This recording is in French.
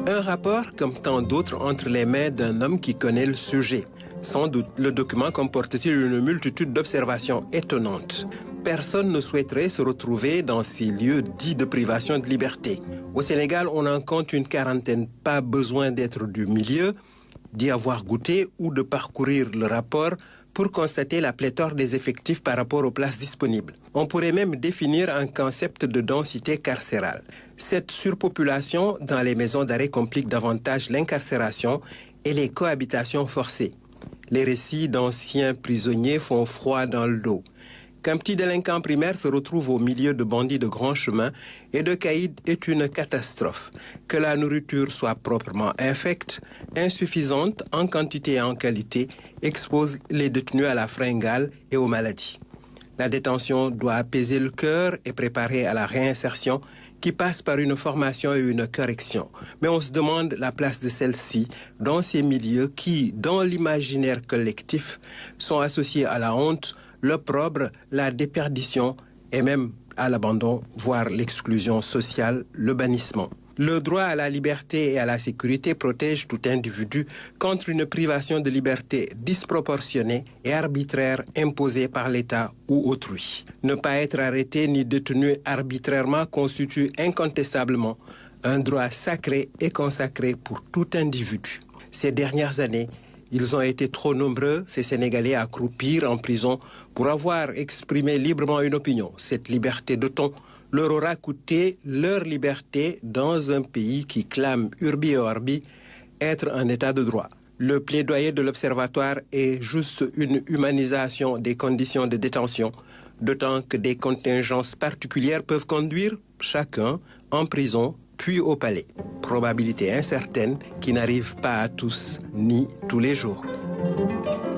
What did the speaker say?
Un rapport comme tant d'autres entre les mains d'un homme qui connaît le sujet. Sans doute, le document comporte-t-il une multitude d'observations étonnantes. Personne ne souhaiterait se retrouver dans ces lieux dits de privation de liberté. Au Sénégal, on en compte une quarantaine. Pas besoin d'être du milieu, d'y avoir goûté ou de parcourir le rapport pour constater la pléthore des effectifs par rapport aux places disponibles. On pourrait même définir un concept de densité carcérale. Cette surpopulation dans les maisons d'arrêt complique davantage l'incarcération et les cohabitations forcées. Les récits d'anciens prisonniers font froid dans le dos. Qu'un petit délinquant primaire se retrouve au milieu de bandits de grand chemin et de caïds est une catastrophe. Que la nourriture soit proprement infecte, insuffisante en quantité et en qualité, expose les détenus à la fringale et aux maladies. La détention doit apaiser le cœur et préparer à la réinsertion qui passe par une formation et une correction. Mais on se demande la place de celle-ci dans ces milieux qui, dans l'imaginaire collectif, sont associés à la honte, l'opprobre, la déperdition et même à l'abandon, voire l'exclusion sociale, le bannissement. Le droit à la liberté et à la sécurité protège tout individu contre une privation de liberté disproportionnée et arbitraire imposée par l'État ou autrui. Ne pas être arrêté ni détenu arbitrairement constitue incontestablement un droit sacré et consacré pour tout individu. Ces dernières années, ils ont été trop nombreux, ces Sénégalais, à croupir en prison pour avoir exprimé librement une opinion. Cette liberté de ton leur aura coûté leur liberté dans un pays qui clame urbi et orbi être un état de droit. Le plaidoyer de l'Observatoire est juste une humanisation des conditions de détention, d'autant que des contingences particulières peuvent conduire chacun en prison puis au palais. Probabilité incertaine qui n'arrive pas à tous ni tous les jours.